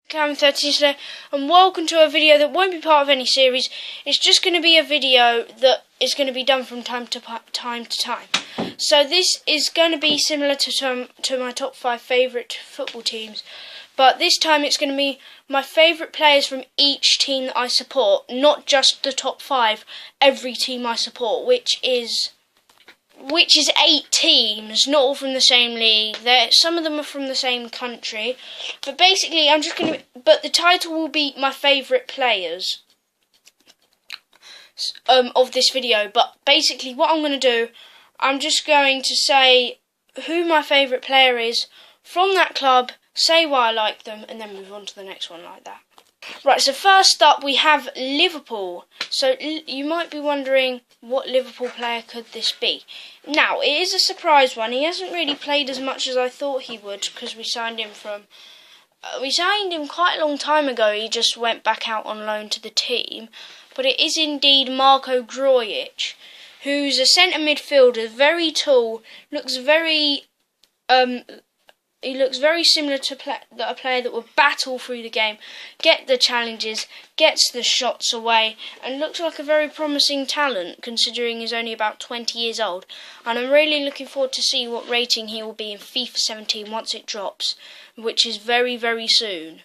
Cam13 today, and welcome to a video that won't be part of any series. It's just going to be a video that is going to be done from time to time. So this is going to be similar to my top 5 favourite football teams, but this time it's going to be my favourite players from each team that I support, not just the top 5, every team I support, which is 8 teams, not all from the same league. Some of them are from the same country, but basically but the title will be my favourite players of this video. But basically what I'm going to do, I'm just going to say who my favourite player is from that club, say why I like them, and then move on to the next one like that. Right, so first up we have Liverpool. So you might be wondering, what Liverpool player could this be? Now, it is a surprise one. He hasn't really played as much as I thought he would, because we signed him quite a long time ago. He just went back out on loan to the team. But it is indeed Marko Grujic, who's a centre midfielder, very tall, he looks very similar to a player that will battle through the game, get the challenges, gets the shots away, and looks like a very promising talent considering he's only about 20 years old. And I'm really looking forward to see what rating he will be in FIFA 17 once it drops, which is very, very soon.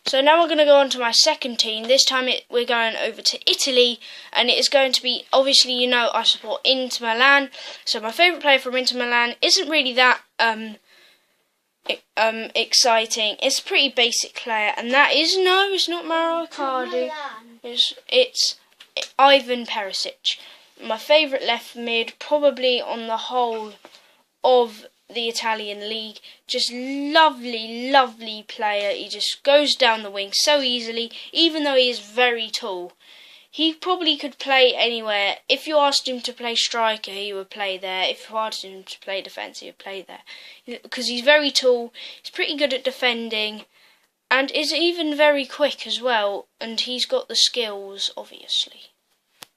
So now we're going to go on to my second team. This time we're going over to Italy, and it is going to be, obviously you know I support Inter Milan, so my favourite player from Inter Milan isn't really that exciting. It's a pretty basic player, and that is, no, it's not Mauro Icardi. It's Ivan Perisic. My favourite left mid, probably on the whole of the Italian league. Just lovely, lovely player. He just goes down the wing so easily, even though he is very tall. He probably could play anywhere. If you asked him to play striker, he would play there. If you asked him to play defence, he would play there. Because he's very tall, he's pretty good at defending, and is even very quick as well. And he's got the skills, obviously.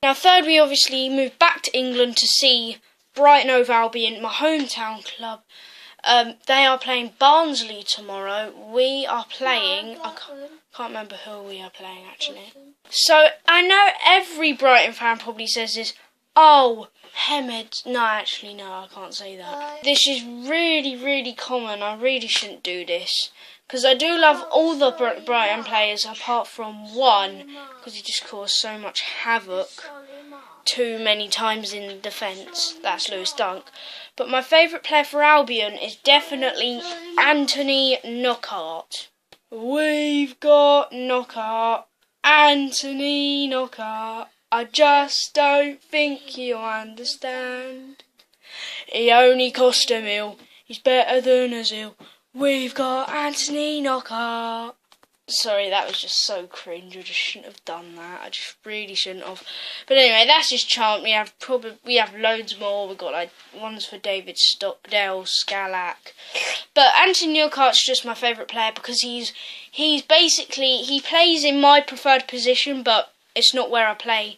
Now, third, we obviously moved back to England to see Brighton Hove Albion, my hometown club. They are playing Barnsley tomorrow. We are playing... I can't remember who we are playing, actually. So, I know every Brighton fan probably says this. Oh, Hemed. No, actually, no, I can't say that. This is really, really common. I really shouldn't do this. Because I do love all the Brighton players, apart from one. Because he just caused so much havoc too many times in defence. That's Lewis Dunk. But my favourite player for Albion is definitely Anthony Knockaert. We've got Knockaert. Anthony Knockaert. I just don't think you understand. He only cost a mil. He's better than Ozil. We've got Anthony Knockaert. Sorry, that was just so cringe. I just shouldn't have done that. I just really shouldn't have. But anyway, that's his chant. We have loads more. We've got like ones for David Stockdale, Scalac. But Anthony Knockaert's just my favourite player because he plays in my preferred position, but it's not where I play.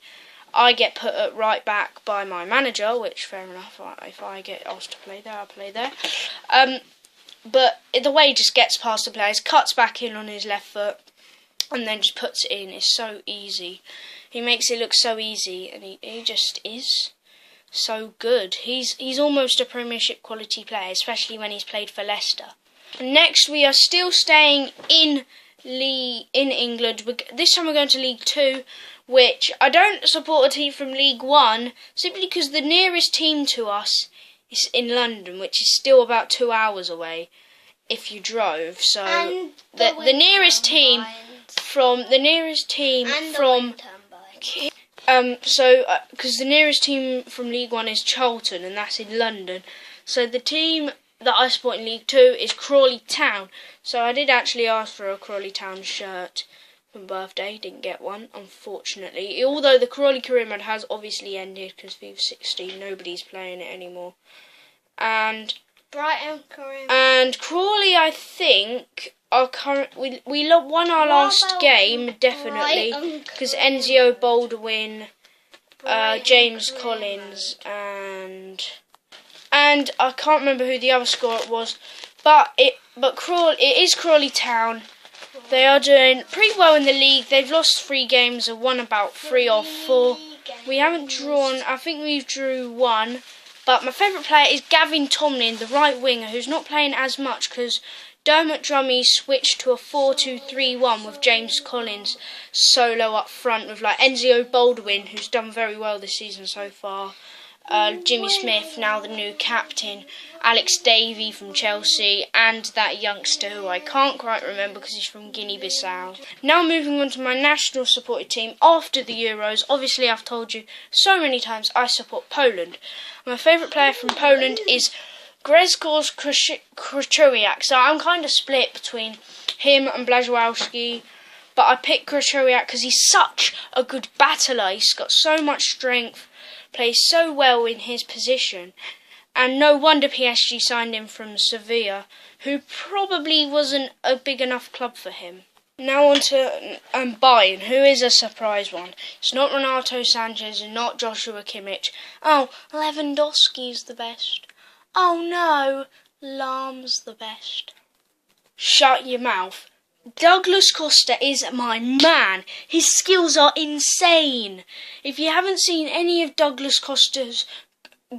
I get put at right back by my manager, which fair enough. If I get asked to play there, I'll play there. But the way he just gets past the players, cuts back in on his left foot, and then just puts it in. It's so easy. He makes it look so easy, and he just is so good. He's almost a Premiership quality player, especially when he's played for Leicester. And next, we are still staying in England. This time we're going to League 2, which I don't support a team from League 1, simply because the nearest team to us is in London, which is still about 2 hours away if you drove. So the nearest team from because the nearest team from League 1 is Charlton, and that's in London. So the team that I support in League 2 is Crawley Town. So I did actually ask for a Crawley Town shirt for my birthday. Didn't get one, unfortunately. Although the Crawley career mode has obviously ended because FIFA 16, nobody's playing it anymore. And Crawley, I think, are we won our last game definitely because Enzio Baldwin, James Collins, and I can't remember who the other scorer was, but it is Crawley Town, They are doing pretty well in the league. They've lost 3 games and won about 3 or 4. We haven't drawn, I think we've drew 1. But my favourite player is Gavin Tomlin, the right winger, who's not playing as much because Dermot Drummy switched to a 4-2-3-1 with James Collins solo up front with like Enzio Baldwin, who's done very well this season so far. Jimmy Smith, now the new captain, Alex Davey from Chelsea, and that youngster who I can't quite remember because he's from Guinea-Bissau. Now moving on to my national supported team after the Euros. Obviously, I've told you so many times I support Poland. My favourite player from Poland is Grzegorz Krychowiak. So I'm kind of split between him and Błaszczykowski, but I picked Krychowiak because he's such a good battler. He's got so much strength, plays so well in his position, and no wonder PSG signed him from Sevilla, who probably wasn't a big enough club for him. Now on to Bayern, who is a surprise one. It's not Renato Sanchez and not Joshua Kimmich. Oh, Lewandowski's the best. Oh no, Lahm's the best. Shut your mouth. Douglas Costa is my man. His skills are insane. If you haven't seen any of Douglas Costa's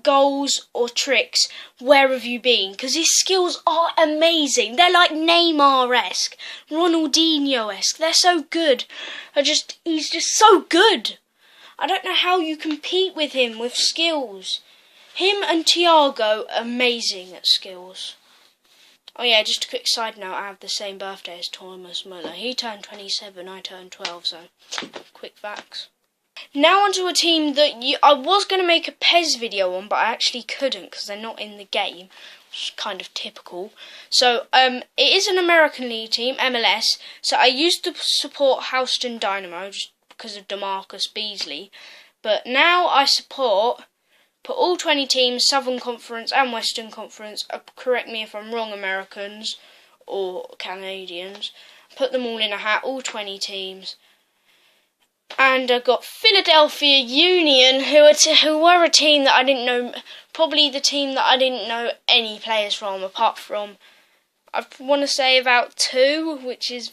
goals or tricks, where have you been? Because his skills are amazing. They're like Neymar-esque, Ronaldinho-esque. They're so good. He's just so good. I don't know how you compete with him with skills. Him and Thiago, amazing at skills. Oh yeah, just a quick side note, I have the same birthday as Thomas Muller. He turned 27, I turned 12, so quick facts. Now onto a team that I was going to make a PES video on, but I actually couldn't because they're not in the game, which is kind of typical. So it is an American League team, MLS, so I used to support Houston Dynamo just because of DeMarcus Beasley, but now I put all 20 teams, Southern Conference and Western Conference, correct me if I'm wrong, Americans or Canadians, put them all in a hat, all 20 teams. And I got Philadelphia Union, who were a team that I didn't know, probably the team that I didn't know any players from, apart from, I want to say about 2, which is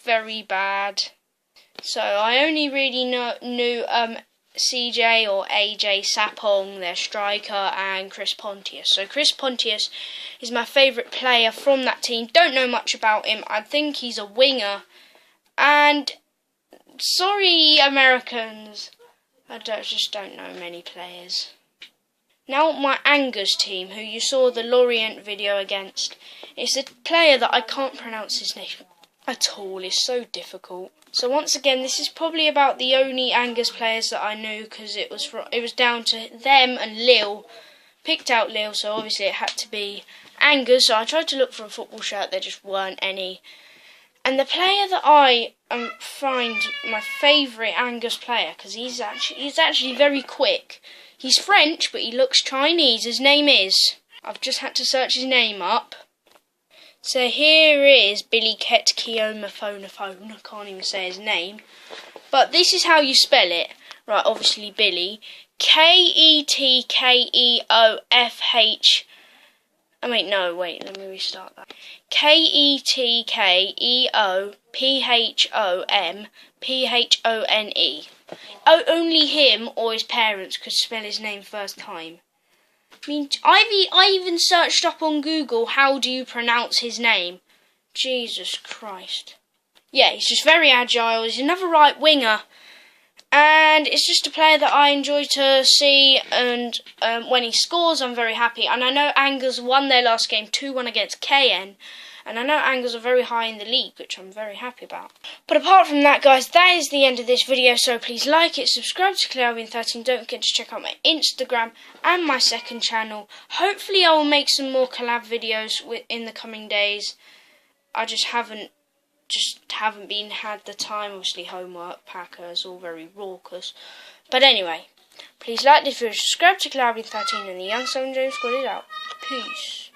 very bad. So I only really knew CJ or AJ Sapong, their striker, and Chris Pontius. So Chris Pontius is my favourite player from that team. Don't know much about him. I think he's a winger. And sorry, Americans, I just don't know many players. Now my Angers team, who you saw the Lorient video against. It's a player that I can't pronounce his name at all. It's so difficult. So once again, this is probably about the only Angers players that I knew because it was down to them and Lille. Picked out Lille, so obviously it had to be Angers. So I tried to look for a football shirt, there just weren't any. And the player that I find my favourite Angers player, because he's actually very quick. He's French, but he looks Chinese. His name is, I've just had to search his name up. So here is Billy Ketkeomaphone. I can't even say his name. But this is how you spell it. Right, obviously Billy. Ketkeof. Oh wait, no, wait, let me restart that. Ketkeophomphone. Only him or his parents could spell his name first time. I mean, I even searched up on Google, how do you pronounce his name? Jesus Christ. Yeah, he's just very agile. He's another right winger. And it's just a player that I enjoy to see. And when he scores, I'm very happy. And I know Angers won their last game 2-1 against KN. And I know Angers are very high in the league, which I'm very happy about. But apart from that, guys, that is the end of this video. So please like it, subscribe to ClearAlbion13. Don't forget to check out my Instagram and my second channel. Hopefully I will make some more collab videos in the coming days. I just haven't had the time. Obviously homework, Packers, all very raucous. But anyway, please like this video, subscribe to ClearAlbion13, and the Young 7 James Squad is out. Peace.